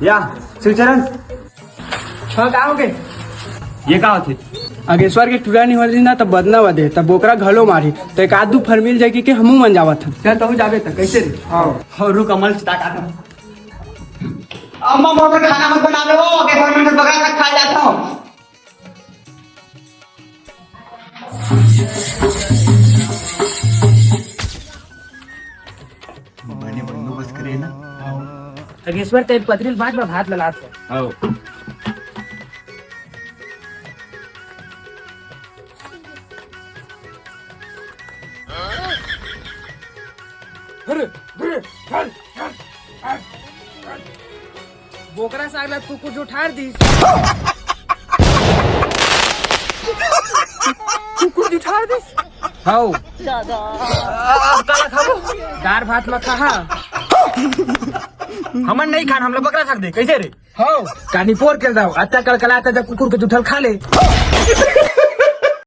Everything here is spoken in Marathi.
या शिवचरण हाँ का हो गए ये का होते अगेश्वर के टूरा नहीं होली ना तब बदना बदे तब बोकरा घलो मारी तो एक आदू फर मिल जाएगी कि हमू मन जावत हम चल तू जाबे त कैसे रे हाँ रुक अमल चिता का अम्मा मोटर खाना मत बना लो के फॉर्मेट से बकरा तक खा जाता हूँ। बने बंदोबस्त करे ना अगेश्वर तेल पत्रिल बात में भात ललात है आओ बोकरा सागला तू कुछ उठार दी तू कुछ उठार दी हाउ दार भात में कहा हमन नहीं खान हम लोग बकरा खा दे कैसे रे हाउ कानी पोर के दाओ अत्ता कल कलाता जब कुकुर के जुठल खा ले